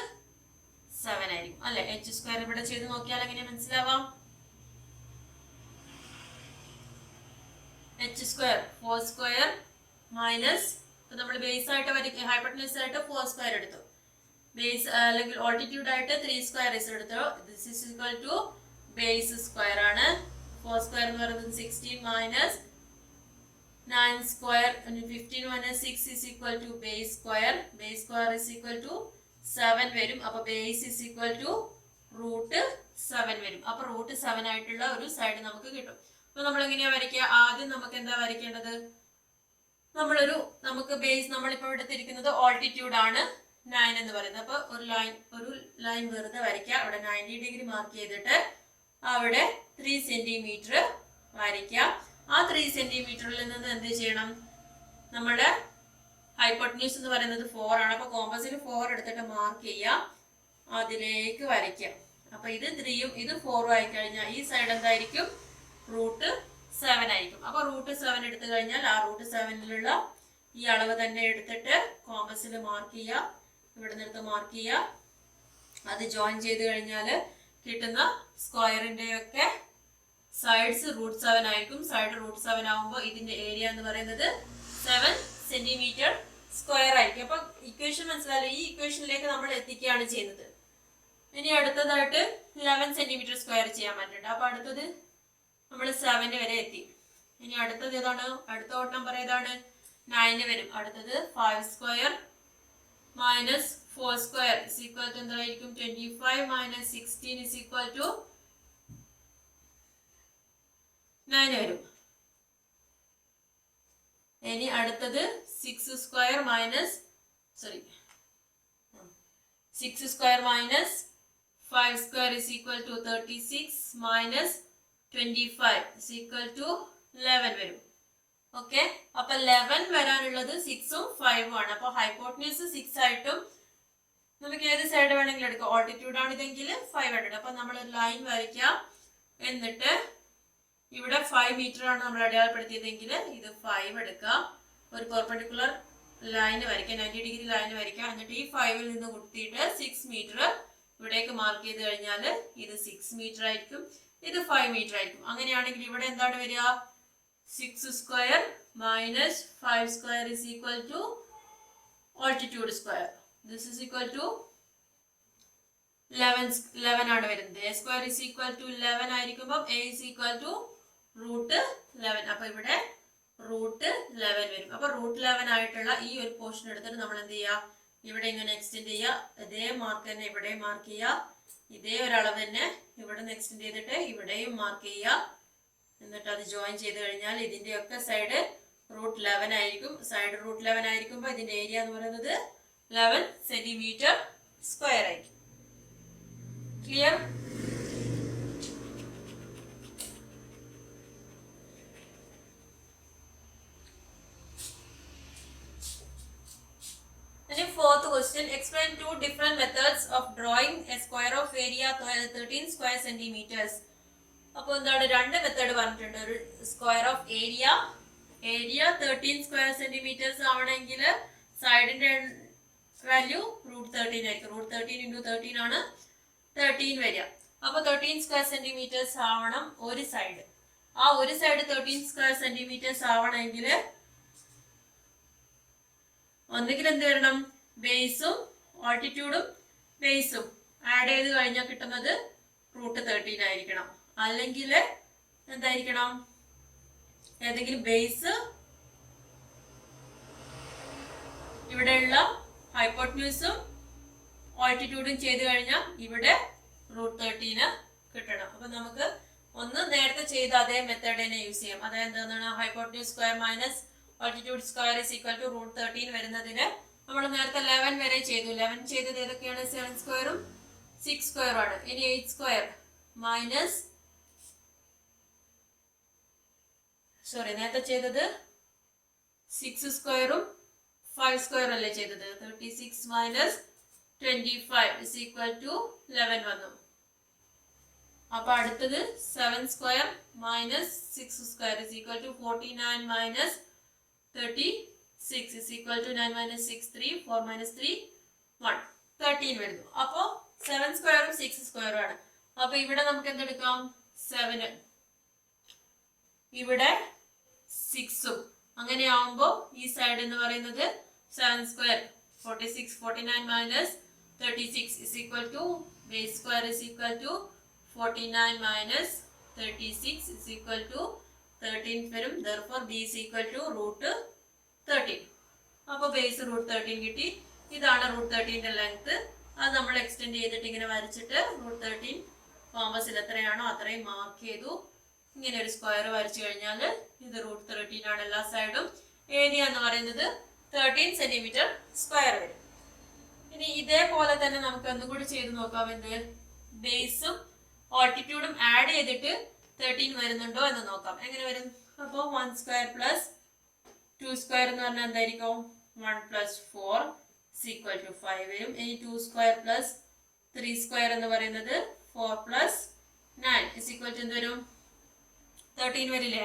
7 ആയിരിക്കും അല്ലെ? h സ്ക്വയർ ഇവിടെ ചെയ്ത് നോക്കിയാൽ എങ്ങനെ മനസ്സിലാവാം? h സ്ക്വയർ 4 സ്ക്വയർ മൈനസ് നമ്മൾ ബേസ് ആയിട്ട് വരയ്ക്കുക, ഹൈപ്പോട്ടന്യൂസ് ആയിട്ട് 4 സ്ക്വയർ എടുത്തു, ബേസ് അല്ലെങ്കിൽ ഓൾട്ടിറ്റ്യൂഡ് ആയിട്ട് 3 സ്ക്വയർ എടുത്തു. This is equal to base square ആണ്. 4 സ്ക്വയർ എന്ന് പറയുന്നത് 16 minus 9 square, 15 minus 6 is equal to base square. Base square is equal to 7 വരും. അപ്പൊ base is equal to root 7 വരും. അപ്പൊ റൂട്ട് 7 ആയിട്ടുള്ള ഒരു സൈഡ് നമുക്ക് കിട്ടും. അപ്പൊ നമ്മൾ എങ്ങനെയാ വരയ്ക്കുക? ആദ്യം നമുക്ക് എന്താ വരയ്ക്കേണ്ടത്? നമുക്ക് ബേസ് നമ്മളിപ്പോ എടുത്തിരിക്കുന്നത് ഓൾട്ടിറ്റ്യൂഡ് ആണ് 9 എന്ന് പറയുന്നത്. അപ്പൊ ഒരു ലൈൻ വെറുതെ വരയ്ക്കുക. അവിടെ 90 ഡിഗ്രി മാർക്ക് ചെയ്തിട്ട് അവിടെ 3 സെന്റിമീറ്റർ വരയ്ക്കുക. ആ 3 സെന്റിമീറ്ററിൽ നിന്ന് എന്ത് ചെയ്യണം? നമ്മുടെ ഹൈപ്പോട്ടന്യൂസ് എന്ന് പറയുന്നത് 4 ആണ്. അപ്പൊ കോമ്പസിൽ 4 എടുത്തിട്ട് മാർക്ക് ചെയ്യുക, അതിലേക്ക് വരയ്ക്കുക. അപ്പൊ ഇത് 3ഉം ഇത് 4ഉം ആയി കഴിഞ്ഞാൽ ഈ സൈഡ് എന്തായിരിക്കും? റൂട്ട് 7 ആയിരിക്കും. അപ്പൊ റൂട്ട് 7 എടുത്തു കഴിഞ്ഞാൽ ആ റൂട്ട് 7ലുള്ള ഈ അളവ് തന്നെ എടുത്തിട്ട് കോമ്പസിൽ മാർക്ക് ചെയ്യുക, ഇവിടെ നിന്ന് മാർക്ക് ചെയ്യുക. അത് ജോയിൻ ചെയ്ത് കഴിഞ്ഞാൽ കിട്ടുന്ന സ്ക്വയറിന്റെ ഒക്കെ സൈഡ്സ് റൂട്ട് 7 ആയിരിക്കും. സൈഡ് റൂട്ട് 7 ആവുമ്പോൾ ഇതിന്റെ ഏരിയ എന്ന് പറയുന്നത് 7 സെന്റിമീറ്റർ സ്ക്വയർ ആയിരിക്കും. അപ്പൊ ഇക്വേഷൻ മനസ്സിലായാലും ഈ ഇക്വേഷനിലേക്ക് നമ്മൾ എത്തിക്കുകയാണ് ചെയ്യുന്നത്. ഇനി അടുത്തതായിട്ട് 11 സെന്റിമീറ്റർ സ്ക്വയർ ചെയ്യാൻ പറ്റുന്നുണ്ട്. അപ്പൊ അടുത്തത് നമ്മൾ 7 വരെ എത്തി. ഇനി അടുത്തത് ഏതാണ്? അടുത്ത ഓഡ് നമ്പർ ഏതാണ്? 9 വരും. അടുത്തത് 5 square minus 4 square is equal to എന്തായിരിക്കും? 25 മൈനസ് 16 ഇസ് ഈക്വൽ ടു 9 വരും. ഇനി അടുത്തത് 6 square minus 5 square is equal to 36 minus 25 is equal to 11 വരും. ഓക്കെ, അപ്പൊ 11 വരാനുള്ളത് 6ഉം 5ഉം ആണ്. അപ്പൊ ഹൈപ്പോട്ടന്യൂസ് 6 ആയിട്ടും നമുക്ക് ഏത് സൈഡ് വേണമെങ്കിലും എടുക്കാം. ഓൾട്ടിറ്റ്യൂഡ് ആണ് ഇതെങ്കിൽ 5 എടുക്കാം. അപ്പൊ നമ്മൾ ഒരു ലൈൻ വരയ്ക്കാം. എന്നിട്ട് ഇവിടെ 5 മീറ്റർ ആണ് നമ്മൾ അടയാളപ്പെടുത്തിയതെങ്കിൽ ഇത് 5 എടുക്കാം. ഒരു പെർപെൻഡിക്കുലർ ലൈൻ വരയ്ക്കാം, 90 ഡിഗ്രി ലൈൻ വരയ്ക്കാം. എന്നിട്ട് ഈ 5ൽ നിന്ന് കുത്തിയിട്ട് 6 മീറ്റർ ഇവിടേക്ക് മാർക്ക് ചെയ്ത് കഴിഞ്ഞാൽ ഇത് 6 മീറ്റർ ആയിരിക്കും, ഇത് 5 മീറ്റർ ആയിരിക്കും. അങ്ങനെയാണെങ്കിൽ ഇവിടെ എന്താണ് വരിക? 6 square minus 5 square is equal to altitude square. This is equal to 11 ആണ് വരുന്നത്. A square is equal to 11 ആയിരിക്കുമ്പോൾ A is equal to root 11. അപ്പൊ ഇവിടെ റൂട്ട് 11 വരും. അപ്പൊ റൂട്ട് 11 ആയിട്ടുള്ള ഈ ഒരു പോർഷൻ എടുത്തിട്ട് നമ്മൾ എന്ത് ചെയ്യുക? ഇവിടെ ഇങ്ങനെ എക്സ്റ്റെൻഡ് ചെയ്യുക. ഇതേ മാർക്ക് തന്നെ ഇവിടെ മാർക്ക് ചെയ്യുക. ഇതേ ഒരളവ് തന്നെ ഇവിടെ എക്സ്റ്റെൻഡ് ചെയ്തിട്ട് ഇവിടെയും മാർക്ക് ചെയ്യുക. എന്നിട്ട് അത് ജോയിൻ ചെയ്ത് കഴിഞ്ഞാൽ ഇതിന്റെയൊക്കെ സൈഡ് √11 ആയിരിക്കും. സൈഡ് √11 ആയിരിക്കുമ്പോൾ ഇതിന്റെ ഏരിയ എന്ന് പറയുന്നത് 11 സെന്റിമീറ്റർ സ്ക്വയർ ആയിരിക്കും. Clear? Fourth question, explain two different methods of drawing a square of area 13 square centimeters. അപ്പോൾ എന്താണ് രണ്ട് മെത്തേഡ് പറഞ്ഞിട്ടുണ്ട്. ഒരു square of area 13 square centimetres ആവണമെങ്കിൽ സൈഡിന്റെ വാല്യൂ √13 ആയിരിക്കും. √13 × 13 ആണ് 13 വരിക. അപ്പൊ 13 സ്ക്വയർ സെന്റിമീറ്റേഴ്സ് ആവണം ഒരു സൈഡ്. ആ ഒരു സൈഡ് 13 സ്ക്വയർ സെന്റിമീറ്റേഴ്സ് ആവണമെങ്കിൽ ഒന്നുകിൽ എന്ത് വരണം, ബേസും ഓൾട്ടിറ്റ്യൂഡും ബേസും ആഡ് ചെയ്ത് കഴിഞ്ഞാൽ കിട്ടുന്നത് √13 ആയിരിക്കണം. അല്ലെങ്കിൽ എന്തായിരിക്കണം, ഏതെങ്കിലും ബേസ് ഇവിടെയുള്ള ഹൈപ്പോട്ടന്യൂസും ഓൾട്ടിറ്റ്യൂഡും ചെയ്ത് കഴിഞ്ഞാൽ ഇവിടെ √13 കിട്ടണം. അപ്പൊ നമുക്ക് ഒന്ന് നേരത്തെ ചെയ്ത അതേ മെത്തേഡ് തന്നെ യൂസ് ചെയ്യാം. അതായത് എന്താണ്, hypotenuse square minus altitude square is equal to √13 വരുന്നതിന് നമ്മൾ നേരത്തെ 11 വരെ ചെയ്തു. 11 ചെയ്തത് ഏതൊക്കെയാണ്, 7 സ്ക്വയറും 6 സ്ക്വയറും ആണ്. ഇനി 8 സ്ക്വയർ മൈനസ് നേരത്തെ ചെയ്തത് 6 സ്ക്വയറും 5 സ്ക്വയറും അല്ലേ ചെയ്തത്. 36 മൈനസ് 25 ഇസ് ഈക്വൽ ടു 11 വന്നു. അപ്പൊ അടുത്തത് 7 square minus 6 square is equal to 49 minus 36 is equal to 9 minus 6 3 4 minus 3 1 13 വരുന്നു. അപ്പോ 7 സ്ക്വയറും 6 സ്ക്വയറും ആണ്. അപ്പൊ ഇവിടെ നമുക്ക് എന്തെടുക്കാം, 7 ഇവിടെ 6ഉം. അങ്ങനെ ആവുമ്പോ ഈ സൈഡ് എന്ന് പറയുന്നത് 7 square 46 49 minus 36 is equal to base square is equal to 49 minus 36 is equal to 13 വരും. therefore b is equal to √13. അപ്പൊ ബേസ് √13 കിട്ടി. ഇതാണ് √13ന്റെ ലെങ്ത്. അത് നമ്മൾ എക്സ്റ്റെൻഡ് ചെയ്തിട്ട് ഇങ്ങനെ വരച്ചിട്ട് √13 കോമ്പസിൽ എത്രയാണോ അത്രയും മാർക്ക് ചെയ്തു. ഇങ്ങനെ ഒരു സ്ക്വയർ വരച്ചു കഴിഞ്ഞാൽ ഇത് √13 ആണ് എല്ലാ സൈഡും. ഏരിയ എന്ന് പറയുന്നത് 13 സെന്റിമീറ്റർ സ്ക്വയർ വരും. ഇനി ഇതേപോലെ തന്നെ നമുക്ക് ഒന്നുകൂടി ചെയ്ത് നോക്കാം. എന്ത്, ബേസും ഓൾട്ടിറ്റ്യൂഡും ആഡ് ചെയ്തിട്ട് 13 വരുന്നുണ്ടോ എന്ന് നോക്കാം. എങ്ങനെ വരും, അപ്പോൾ 1 സ്ക്വയർ പ്ലസ് 2 സ്ക്വയർ എന്ന് പറഞ്ഞാൽ എന്തായിരിക്കും, 1 പ്ലസ് 4 is equal to 5 വരും. ഇനി 2 സ്ക്വയർ പ്ലസ് 3 സ്ക്വയർ എന്ന് പറയുന്നത് 4 പ്ലസ് 9 is equal to എന്ത് വരും, 13 വരില്ലേ,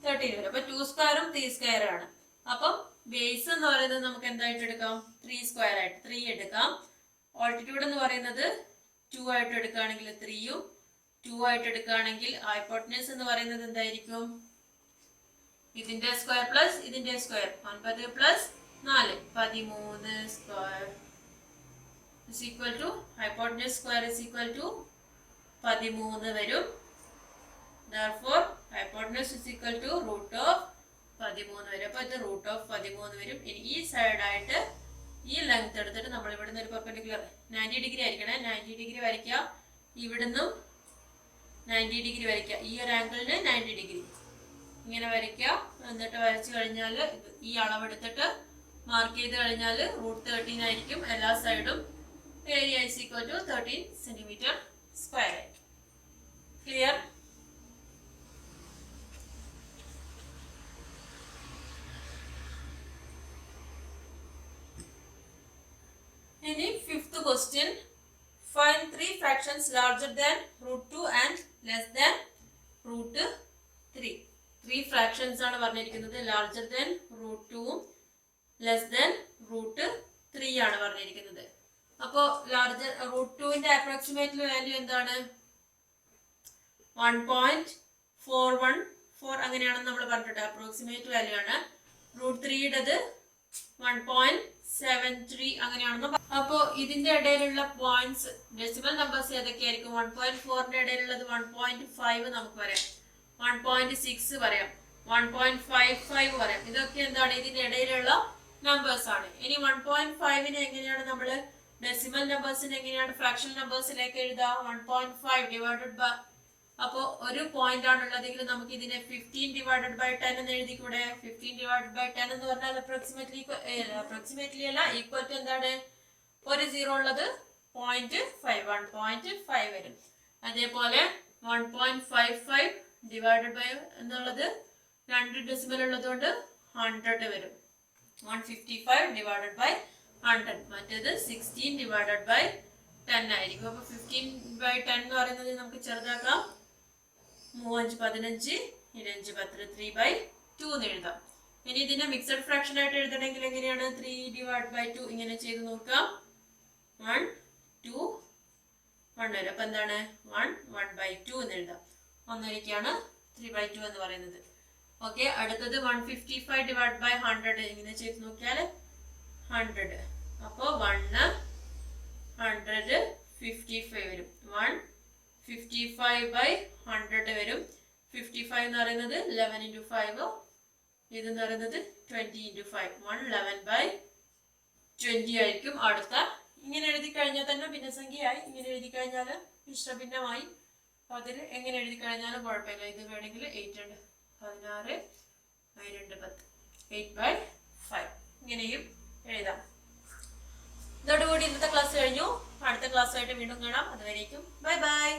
13 വരും. അപ്പൊ 2 സ്ക്വയറും 3 സ്ക്വയർ ആണ്. അപ്പം ബേസ് എന്ന് പറയുന്നത് നമുക്ക് എന്തായിട്ട് എടുക്കാം, 3 സ്ക്വയർ ആയിട്ട് 3 എടുക്കാം. ഓൾട്ടിറ്റ്യൂഡ് എന്ന് പറയുന്നത് 2 ആയിട്ട് എടുക്കുകയാണെങ്കിൽ 3ഉം 2 ആയിട്ട് എടുക്കുകയാണെങ്കിൽ ഹൈപ്പോട്ടന്യൂസ് എന്ന് പറയുന്നത് എന്തായിരിക്കും, ഇതിന്റെ സ്ക്വയർ പ്ലസ് ഇതിന്റെ square 9 plus 4 13 square is equal to hypotenuse square is equal to 13 വരും. therefore hypotenuse is equal to √13 വരും. അപ്പൊ ഇത് √13 വരും. ഇനി ഈ സൈഡ് ആയിട്ട് ഈ ലെങ്ത് എടുത്തിട്ട് നമ്മൾ ഇവിടുന്ന് ഒരു പെർപെൻഡിക്കുലർ 90 ഡിഗ്രി ആയിരിക്കണേ, 90 ഡിഗ്രി വരയ്ക്കുക. ഇവിടുന്നും 90 ഡിഗ്രി വരയ്ക്കുക. ഈ ഒരു ആംഗിളിന് 90 ഡിഗ്രി ഇങ്ങനെ വരയ്ക്കുക. എന്നിട്ട് വരച്ചു കഴിഞ്ഞാൽ ഈ അളവെടുത്തിട്ട് മാർക്ക് ചെയ്ത് കഴിഞ്ഞാൽ √13 ആയിരിക്കും എല്ലാ സൈഡും. Area is equal to 13 centimetre square ആയിരിക്കും. ക്ലിയർ? ഇനി fifth question, find 3 fractions larger than √2 and less than √3. 3 fractions ആണ് പറഞ്ഞിരിക്കുന്നത്. larger than √2ഉം less than √3 ആണ് പറഞ്ഞിരിക്കുന്നത്. അപ്പോ ലാർജർ √2ന്റെ അപ്രോക്സിമേറ്റ് വാല്യൂ എന്താണ്, 1.414 അങ്ങനെയാണെന്ന് നമ്മൾ പറഞ്ഞിട്ടുണ്ട്. അപ്രോക്സിമേറ്റ് വാല്യൂ ആണ്. √3യുടേത് 1.73 അങ്ങനെയാണെന്ന്. അപ്പോ ഇതിന്റെ ഇടയിലുള്ള പോയിന്റ്സ് ഡെസിമൽ നമ്പേഴ്സ് ഏതൊക്കെയായിരിക്കും, 1.4ന്റെ ഇടയിലുള്ളത് 1.5 നമുക്ക് പറയാം, 1.6 പറയാം, 1.55 പറയാം. ഇതൊക്കെ എന്താണ്, ഇതിന്റെ ഇടയിലുള്ള നമ്പേഴ്സ് ആണ്. ഇനി 1.5നെ എങ്ങനെയാണ് നമ്മൾ ഡെസിമൽ നമ്പേഴ്സിന് എങ്ങനെയാണ് ഫ്രാക്ഷണൽ നമ്പേഴ്സിലേക്ക് എഴുതാം? 1.5 ഡിവൈഡഡ് ബൈ, അപ്പോ ഒരു പോയിന്റ് ആണുള്ളതെങ്കിൽ നമുക്ക് ഇതിനെ 15 ഡിവൈഡഡ് ബൈ 10 എന്ന് എഴുതിക്കൂടെ? 15 ഡിവൈഡഡ് ബൈ 10 എന്ന് പറഞ്ഞാൽ അപ്രോക്സിമേറ്റ്ലി അല്ല, ഈക്വൽ ടു എന്താണ്? ഒരു സീറോ ഉള്ളത് 0.5, 1.5 വരും. അതേപോലെ 1.55 ഡിവൈഡഡ് ബൈ എന്നുള്ളത് 2 ഡെസിമൽ ഉള്ളത് കൊണ്ട് 100 വരും. 155 ഡിവൈഡഡ് ബൈ 100. മറ്റേത് 16 ഡിവൈഡഡ് ബൈ 10 ആയിരിക്കും. അപ്പൊ 15 ബൈ 10 എന്ന് പറയുന്നത് നമുക്ക് ചെറുതാക്കാം. 3 5 15 10 3/2 എന്ന് എഴുതാം. ഇനി ഇതിനെ മിക്സഡ് ഫ്രാക്ഷൻ ആയിട്ട് എഴുതണമെങ്കിൽ എങ്ങനെയാണ്? 3 ഡിവൈഡ് ബൈ 2 ഇങ്ങനെ ചെയ്ത് നോക്കാം. 1 2 1 വരും. അപ്പൊ എന്താണ്? 1 1/2 എന്ന് എഴുതാം. ഒന്നൊരിക്കാണ് 3/2 എന്ന് പറയുന്നത്. ഓക്കെ, അടുത്തത് 155 ഡിവൈഡ് ബൈ 100 ഇങ്ങനെ ചെയ്ത് നോക്കിയാൽ 100. അപ്പോ 155 വരും. 155 ബൈ 100 വരും. 55 എന്ന് പറയുന്നത് 11 into 5, ഇതെന്ന് പറയുന്നത് 20 into 5. 111/20 ആയിരിക്കും അടുത്ത. ഇങ്ങനെ എഴുതി കഴിഞ്ഞാൽ തന്നെ ഭിന്നസംഖ്യയായി. ഇങ്ങനെ എഴുതി കഴിഞ്ഞാൽ മിശ്രഭിന്നമായി. അതിൽ എങ്ങനെ എഴുതി കഴിഞ്ഞാലും കുഴപ്പമില്ല. ഇത് വേണമെങ്കിൽ 8 ഉണ്ട്. 16 2 10 8/5 ഇങ്ങനെയും എഴുതാം. ഇതോടുകൂടി ഇന്നത്തെ ക്ലാസ് കഴിഞ്ഞു. അടുത്ത ക്ലാസ്സുമായിട്ട് വീണ്ടും കാണാം. അതുവരേക്കും ബൈ ബൈ.